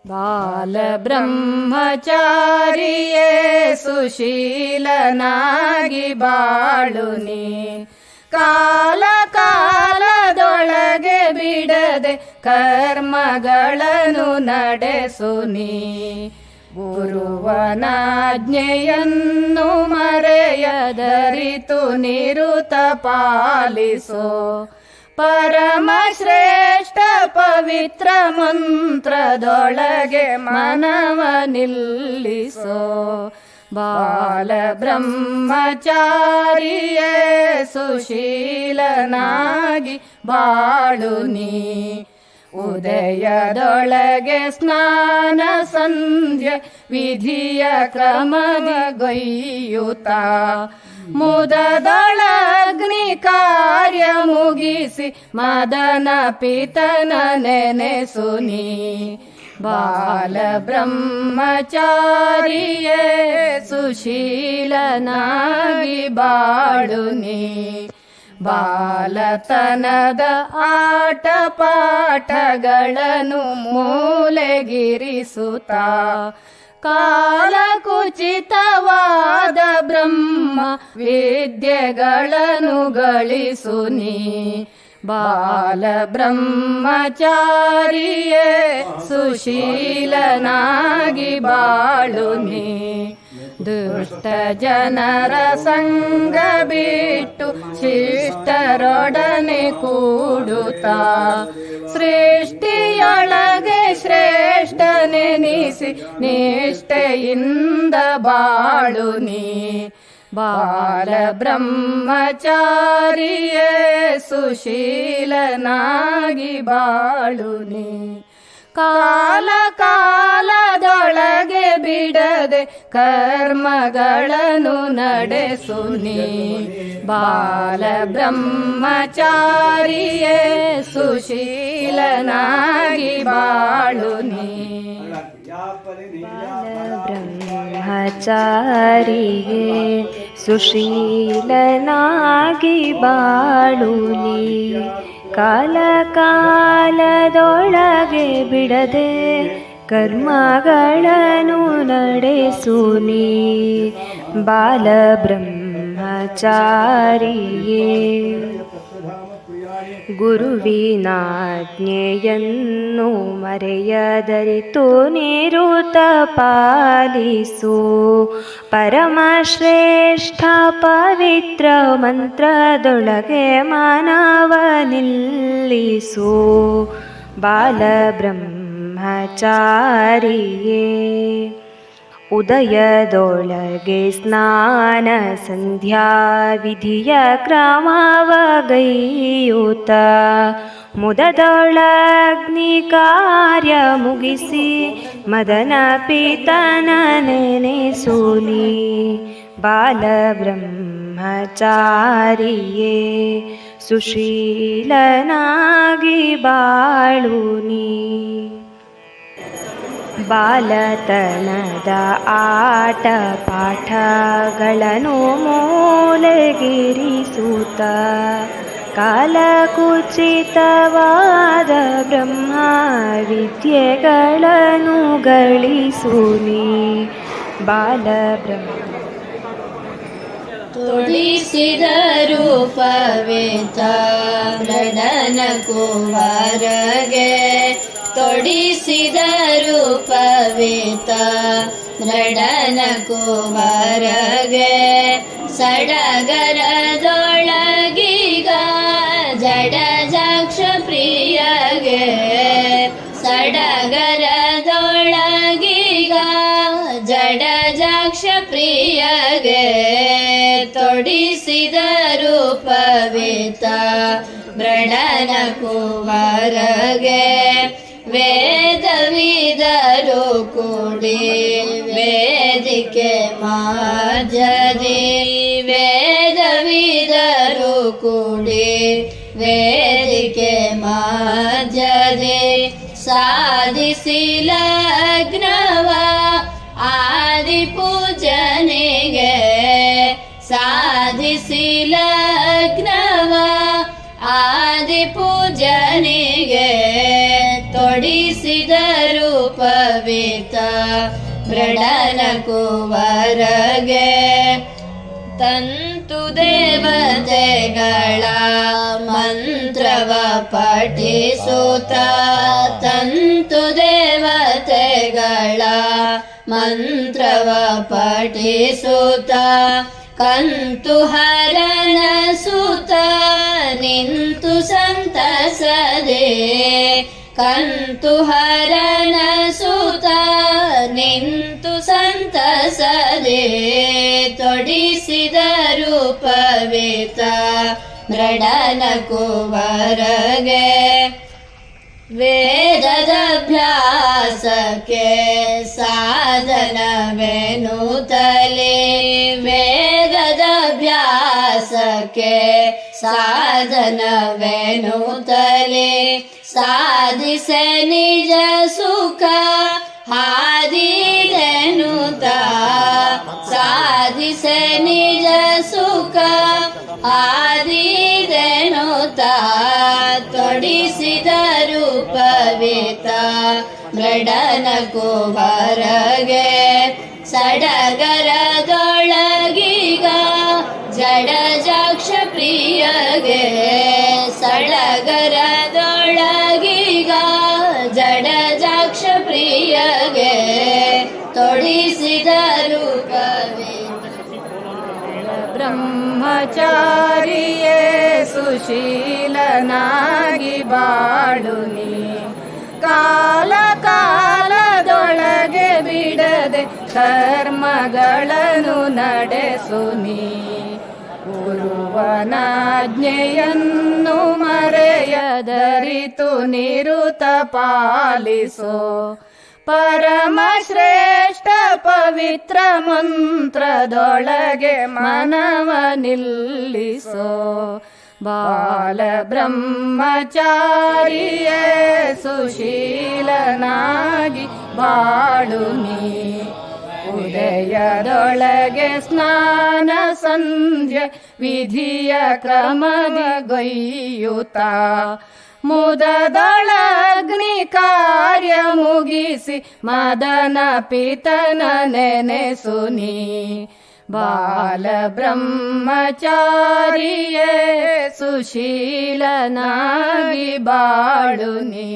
ಬಾಲ ಬ್ರಹ್ಮಚಾರಿಯೇ ಸುಶೀಲನಾಗಿ ಬಾಳು ನೀ, ಕಾಲ ಕಾಲದೊಳಗೆ ಬಿಡದೆ ಕರ್ಮಗಳನ್ನು ನಡೆಸು ನೀ. ಗುರುವನಾಜ್ಞೆಯನ್ನು ಮರೆಯದರಿತು ನಿರುತ ಪಾಲಿಸೋ, ಪರಮ ಶ್ರೇಷ್ಠ ಪವಿತ್ರ ಮಂತ್ರದೊಳಗೆ ಮನವ ನಿಲ್ಲಿಸೋ. ಬಾಲ ಬ್ರಹ್ಮಚಾರಿಯೇ ಸುಶೀಲನಾಗಿ ಬಾಳು ನೀ, ಉದಯದೊಳಗೆ ಸ್ನಾನ ಸಂಧ್ಯೆ ವಿಧಿಯ ಕ್ರಮದಿಗೈಯುತ, ಮುದದೊಳಗ್ನಿ ಕಾರ್ಯ ಮುಗಿಸಿ ಮದನ ಪಿತನ ನೆನೆಸು ನೀ. ಬಾಲ ಬ್ರಹ್ಮಚಾರಿಯೇ ಸುಶೀಲನಾಗಿ ಬಾಳು ನೀ, ಬಾಲತನದ ಆಟ ಪಾಠಗಳನ್ನು ಮೂಲೆಗಿರಿಸುತ್ತ, ಕಾಲ ಕುಚಿತವಾದ ಬ್ರಹ್ಮ ವಿದ್ಯೆಗಳನ್ನು ಗಳಿಸು ನೀ. ಬಾಲ ಬ್ರಹ್ಮಚಾರಿಯೇ ಸುಶೀಲನಾಗಿ ಬಾಳು ನೀ, ದುಷ್ಟ ಜನರ ಸಂಗ ಬಿಟ್ಟು ಶಿಷ್ಟರೊಡನೆ ಕೂಡುತ್ತಾ, ಸೃಷ್ಟಿಯೊಳಗೆ ಶ್ರೇಷ್ಠನೆನಿಸಿ ನಿಷ್ಠೆಯಿಂದ ಬಾಳು ನೀ. ಬಾಲ ಬ್ರಹ್ಮಚಾರಿಯೇ ಸುಶೀಲನಾಗಿ ಬಾಳು ನೀ, ಕಾಲ ಕಾಲದೊಳಗೆ ಬಿಡದೆ ಕರ್ಮಗಳನ್ನು ನಡೆಸು ನೀ. ಬಾಲ ಬ್ರಹ್ಮಚಾರಿಯೇ ಸುಶೀಲನಾಗಿ ಬಾಳು ನೀ. ಬ್ರಹ್ಮಚಾರಿಯೇ ಸುಶೀಲನಾಗಿ ಬಾಳು ನೀ, ಕಾಲ ಕಾಲದೊಳಗೆ ಬಿಡದೆ ಕರ್ಮಗಳನ್ನು ನಡೆಸು ನೀ. ಬಾಲ ಬ್ರಹ್ಮಚಾರಿಯೇ ಗುರುವಿನಾಜ್ಞೆಯನ್ನು ಮರೆಯದರಿತು ನಿರುತ ಪಾಲಿಸು, ಪರಮಶ್ರೇಷ್ಠ ಪವಿತ್ರ ಮಂತ್ರದೊಳಗೆ ಮನವ ನಿಲ್ಲಿಸು. ಬಾಲ ಬ್ರಹ್ಮಚಾರಿಯೇ ಉದಯದೊಳಗೆ ಸ್ನಾನ ಸಂಧ್ಯಾ ವಿಧಿಯ ಕ್ರಮವಗೈಯುತ, ಮುದದೊಳಗ್ನಿ ಕಾರ್ಯ ಮುಗಿಸಿ ಮದನ ಪಿತನ ನೆನೆಸು ನೀ. ಬಾಲ ಬ್ರಹ್ಮಚಾರಿಯೇ ಸುಶೀಲನಾಗಿ ಬಾಳು ನೀ, ಬಾಲತನದ ಆಟ ಪಾಠಗಳನ್ನು ಮೂಲೆಗಿರಿಸುತ್ತ, ಕಾಲ ಕುಚಿತವಾದ ಬ್ರಹ್ಮ ವಿದ್ಯೆಗಳನ್ನು ಗಳಿಸು ನೀ. ಬಾಲ ಬ್ರಹ್ಮ ತೊಡಿಸಿದ ರೂಪವೇತ ಮೃಡನ ಕುವರಗೆ, ತೊಡಿಸಿದ ರೂಪವೇತ ಮೃಡನ ಕುವರಗೆ, ಸಡಗರದೊಳಗೀಗ ಜಡಜಾಕ್ಷ ಪ್ರಿಯಗೆ, ಸಡಗರದೊಳಗೀಗ ಜಡಜಾಕ್ಷ ಪ್ರಿಯಗೆ, ತೊಡಿಸಿದ ರೂಪವೇತ ಮೃಡನ ಕುವರಗೆ, ವೇದವಿದರು ಕೂಡಿ ವೇದಿಕೆ ಮಾಜದಿ, ವೇದವಿದರು ಕೂಡಿ ವೇದಿಕೆ ಮಾಜದಿ, ಸಾಧಿಸಿ ಲಗ್ನವ ಆದಿ ಪೂಜನೆಗೆ, ಸಾಧಿಸಿ ಲಗ್ನವ ಆದಿ ಪೂಜನೆಗೆ, ತೊಡಿಸಿದ ರೂಪ ಪವಿತ ಮೃಡನ ಕುವರಗೆ ತಂತು ದೇವತೆಗಳ ಮಂತ್ರವ ಪಠಿಸುತ್ತ ತಂತು ದೇವತೆಗಳ ಮಂತ್ರವ ಪಠಿಸುತ್ತ ಕಂತು ಹರನ ಸುತ ನಿಂತು ಸಂತಸದೆ ಕಂತು ಹರನ ಸುತ ನಿಂತು ಸಂತಸದೆ ತೊಡಿಸಿದರು ಪವಿತ ಮೃಡನ ಕುವರಗೆ ವೇದದಭ್ಯಾಸಕ್ಕೆ ಸಾಧನವೆನುತ್ತಲೇ ವೇದದಭ್ಯಾಸಕ್ಕೆ ಸಾಧನವೆನುತ್ತಲೇ ಸಾಧಿಸೆ ನಿಜ ಸುಖ ಹಾದಿದೆನುತ ಸಾಧಿಸೆ ನಿಜ ಸುಖ ಹಾದಿದೆನುತ ತೊಡಿಸಿದರು ಪವಿತ ಮೃಡನ ಕುವರಗೆ ಸಡಗರದೊಳಗೀಗ ಜಡಜಾಕ್ಷ ಪ್ರಿಯಗೆ ಸಡಗರದೊಳಗೀಗ ಜಡಜಾಕ್ಷ ಪ್ರಿಯಗೆ ತೊಡಿಸಿದರು ಪವಿತ ಬ್ರಹ್ಮಚಾರಿಯೇ ಸುಶೀಲನಾಗಿ ಬಾಳುನಿ ಕಾಲ ಕಾಲದೊಳಗೆ ಬಿಡದೆ ಕರ್ಮಗಳನ್ನು ನಡೆಸುನಿ ಗುರುವನಾಜ್ಞೆಯನ್ನು ಮರೆಯದರಿತು ನಿರುತ ಪಾಲಿಸೋ ಪರಮ ಶ್ರೇಷ್ಠ ಪವಿತ್ರ ಮಂತ್ರದೊಳಗೆ ಮನವ ನಿಲ್ಲಿಸೋ ಬಾಲ ಬ್ರಹ್ಮಚಾರಿಯೇ ಸುಶೀಲನಾಗಿ ಬಾಳುನಿ ಉದಯದೊಳಗೆ ಸ್ನಾನ ಸಂಧ್ಯೆ ವಿಧಿಯ ಕ್ರಮದಿಗೊಯ್ಯುತ್ತ ಮುದದೊಳಗ್ನಿ ಕಾರ್ಯ ಮುಗಿಸಿ ಮದನ ಪಿತನ ನೆನೆಸುನಿ ಬಾಲ ಬ್ರಹ್ಮಚಾರಿಯೇ ಸುಶೀಲನಾಗಿ ಬಾಳುನಿ